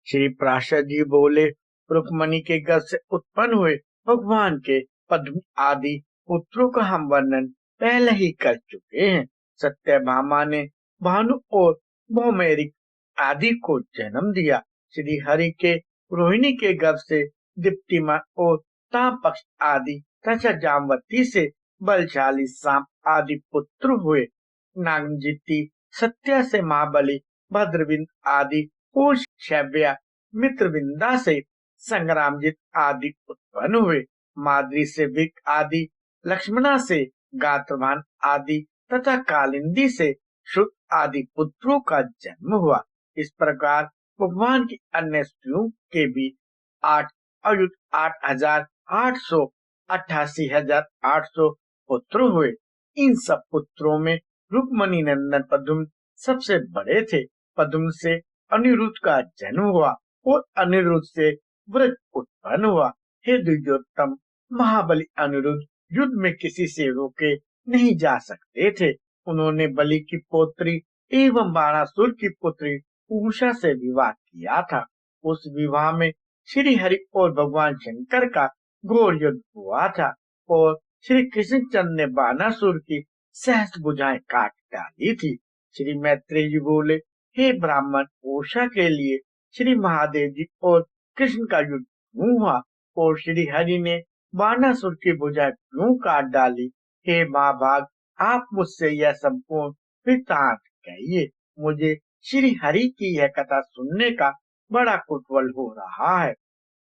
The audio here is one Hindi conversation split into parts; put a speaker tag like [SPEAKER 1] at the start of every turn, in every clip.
[SPEAKER 1] श्री प्राशर जी बोले, रुक्मणी के गर्भ से उत्पन्न हुए भगवान के पद्म आदि पुत्रों का हम वर्णन पहले ही कर चुके हैं। सत्यभामा ने भानु और भौमेरिक आदि को जन्म दिया। श्री हरि के रोहिणी के गर्भ से दीप्तिमान और तामपक्ष आदि तथा जामवती से बलशाली सांप आदि पुत्र हुए। नागजिति सत्या से महाबली भद्रविंद आदि और शैव्या मित्रविंदा से संग्रामजित आदि उत्पन्न हुए। माद्री से विक आदि, लक्ष्मणा से गात्रवान आदि तथा कालिंदी से श्रुत आदि पुत्रों का जन्म हुआ। इस प्रकार भगवान की अन्य स्त्रियों के भी 8,88,800 पुत्र हुए। इन सब पुत्रों में रुक्मणी नंदन पद्म सबसे बड़े थे। पद्म से अनिरुद्ध का जन्म हुआ और अनिरुद्ध से व्रज उत्पन्न हुआ। हे द्विजोत्तम, महाबली अनिरुद्ध युद्ध में किसी से रोके नहीं जा सकते थे। उन्होंने बलि की पोत्री एवं बाणासुर की पुत्री उषा से विवाह किया था। उस विवाह में श्री हरि और भगवान शंकर का घोर युद्ध हुआ था और श्री कृष्णचंद्र ने बाणासुर की सहस्त्र भुजाएं काट डाली थी। श्री मैत्रेय जी बोले, हे ब्राह्मण, उषा के लिए श्री महादेव जी और कृष्ण का युद्ध क्यों हुआ और श्री हरि ने बाणासुर की भुजाएं क्यों काट डाली? हे महाभाग, आप मुझसे यह संपूर्ण वृत्तांत कहिए। मुझे श्री हरि की यह कथा सुनने का बड़ा कुतूहल हो रहा है।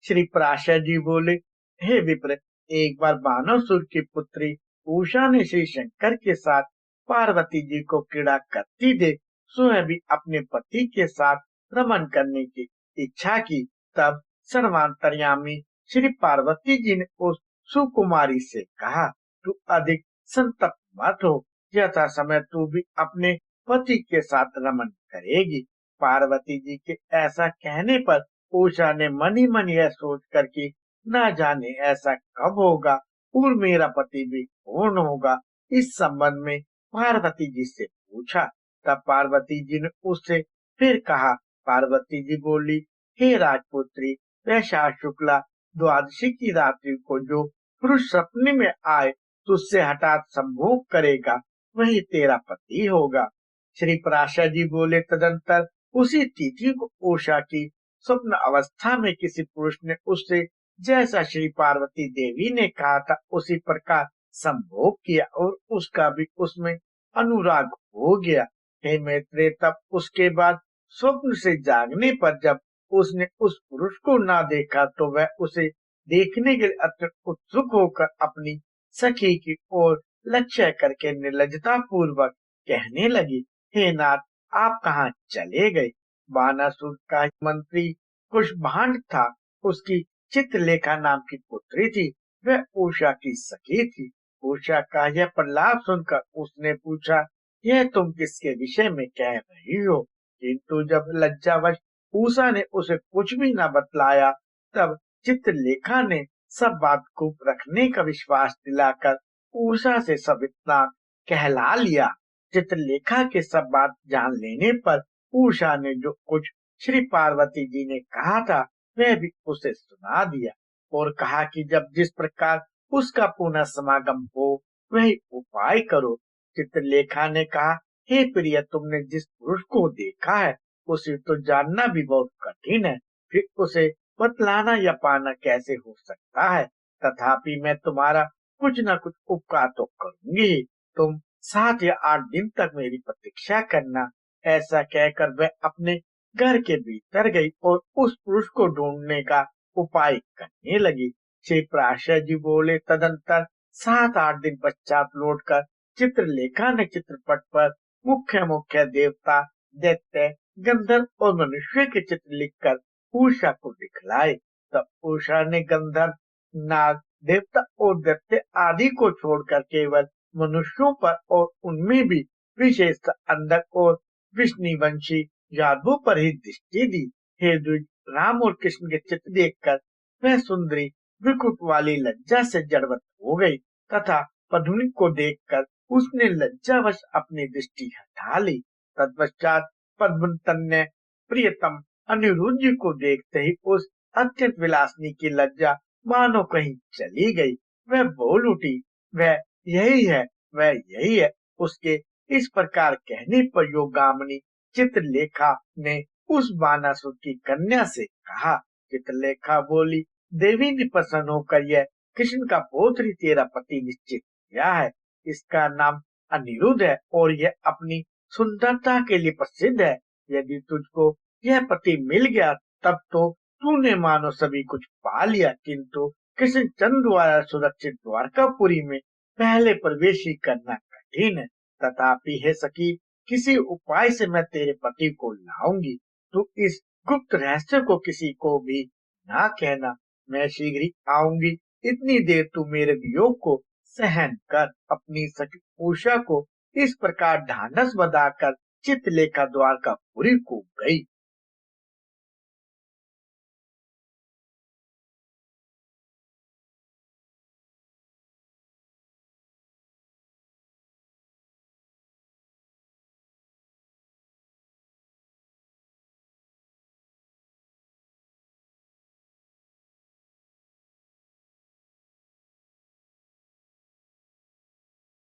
[SPEAKER 1] श्री पराशर जी बोले, हे विप्र, एक बार बाणासुर की पुत्री उषा ने श्री शंकर के साथ पार्वती जी को क्रीड़ा करती देख स्वयं भी अपने पति के साथ रमन करने की इच्छा की। तब सर्वांतर्यामी श्री पार्वती जी ने उस सुकुमारी से कहा, तू अधिक संतप्त मत हो, यथा समय तू भी अपने पति के साथ रमन करेगी। पार्वती जी के ऐसा कहने पर उषा ने मन ही मन यह सोच कर कि न जाने ऐसा कब होगा और मेरा पति भी कौन होगा, इस संबंध में पार्वती जी से पूछा। तब पार्वती जी ने उससे फिर कहा। पार्वती जी बोली, हे राजपुत्री, वैशाख शुक्ला द्वादशी की रात्रि को जो पुरुष सपने में आए तुझसे हठात संभोग करेगा वही तेरा पति होगा। श्री पराशर जी बोले, तदंतर उसी तिथि को उषा की स्वप्न अवस्था में किसी पुरुष ने उससे जैसा श्री पार्वती देवी ने कहा था उसी प्रकार संभोग किया और उसका भी उसमें अनुराग हो गया। हे मैत्रेय, तब उसके बाद स्वप्न से जागने पर जब उसने उस पुरुष को ना देखा तो वह उसे देखने के लिए अत्यंत उत्सुक होकर अपनी सखी की ओर लक्ष्य करके निर्लजता पूर्वक कहने लगी, हे नाथ, आप कहाँ चले गए? बानासुर का मंत्री कुशभांड था, उसकी चित्रलेखा नाम की पुत्री थी, वह उषा की सखी थी। उषा का यह प्रलाप सुनकर उसने पूछा, यह तुम किसके विषय में कह रही हो? किंतु जब लज्जावश उषा ने उसे कुछ भी न बतलाया तब चित्रलेखा ने सब बात को रखने का विश्वास दिलाकर उषा से सब इतना कहला लिया। चित्रलेखा के सब बात जान लेने पर उषा ने जो कुछ श्री पार्वती जी ने कहा था वह भी उसे सुना दिया और कहा कि जब जिस प्रकार उसका पुनः समागम हो वही उपाय करो। चित्रलेखा ने कहा, हे प्रिय, तुमने जिस पुरुष को देखा है उसे तो जानना भी बहुत कठिन है, फिर उसे बतलाना या पाना कैसे हो सकता है? तथापि मैं तुम्हारा कुछ न कुछ उपकार तो करूंगी। तुम 7 या 8 दिन तक मेरी प्रतीक्षा करना। ऐसा कहकर वह अपने घर के भीतर गई और उस पुरुष को ढूंढने का उपाय करने लगी। श्री पराशर जी बोले, तदंतर 7-8 दिन पश्चात लौटकर चित्रलेखा ने चित्रपट पर मुख्य मुख्य देवता, दैत्य, गंधर्व और मनुष्य के चित्र लिखकर उषा को दिखलाए। तब उषा ने गंधर्व, नाग, देवता और दैत्य आदि को छोड़कर केवल मनुष्यों पर और उनमें भी विशेषतः अंधक और विष्णुवंशी यादवों पर ही दृष्टि दी। हे द्विज, राम और कृष्ण के चित्र देखकर वह सुंदरी विकृत वाली लज्जा से जड़वत हो गई तथा पद्मिनी को देखकर उसने लज्जावश अपनी दृष्टि हटा ली। तत्पश्चात पद्मतन ने प्रियतम अनिरुद्ध जी को देखते ही उस अत्यंत विलासिनी की लज्जा मानो कहीं चली गई। वह बोल उठी, वह यही है, वह यही है। उसके इस प्रकार कहने पर योगामनी चित्रलेखा ने उस बानासुर की कन्या से कहा। चित्रलेखा बोली, देवी ने प्रसन्न होकर यह कृष्ण का पौत्र ही तेरा पति निश्चित किया है। इसका नाम अनिरुद्ध है और यह अपनी सुंदरता के लिए प्रसिद्ध है। यदि तुझको यह पति मिल गया तब तो तूने मानो सभी कुछ पा लिया, किंतु कृष्णचंद्र द्वारा सुरक्षित द्वारकापुरी में पहले प्रवेश ही करना कठिन है। तथापि हे सखी, किसी उपाय से मैं तेरे पति को लाऊंगी। तू इस गुप्त रहस्य को किसी को भी ना कहना। मैं शीघ्र ही आऊंगी। इतनी देर तू मेरे वियोग को सहन कर। अपनी सखी उषा को इस प्रकार ढांढस बंधाकर चित्रलेखा द्वारकापुरी को गई।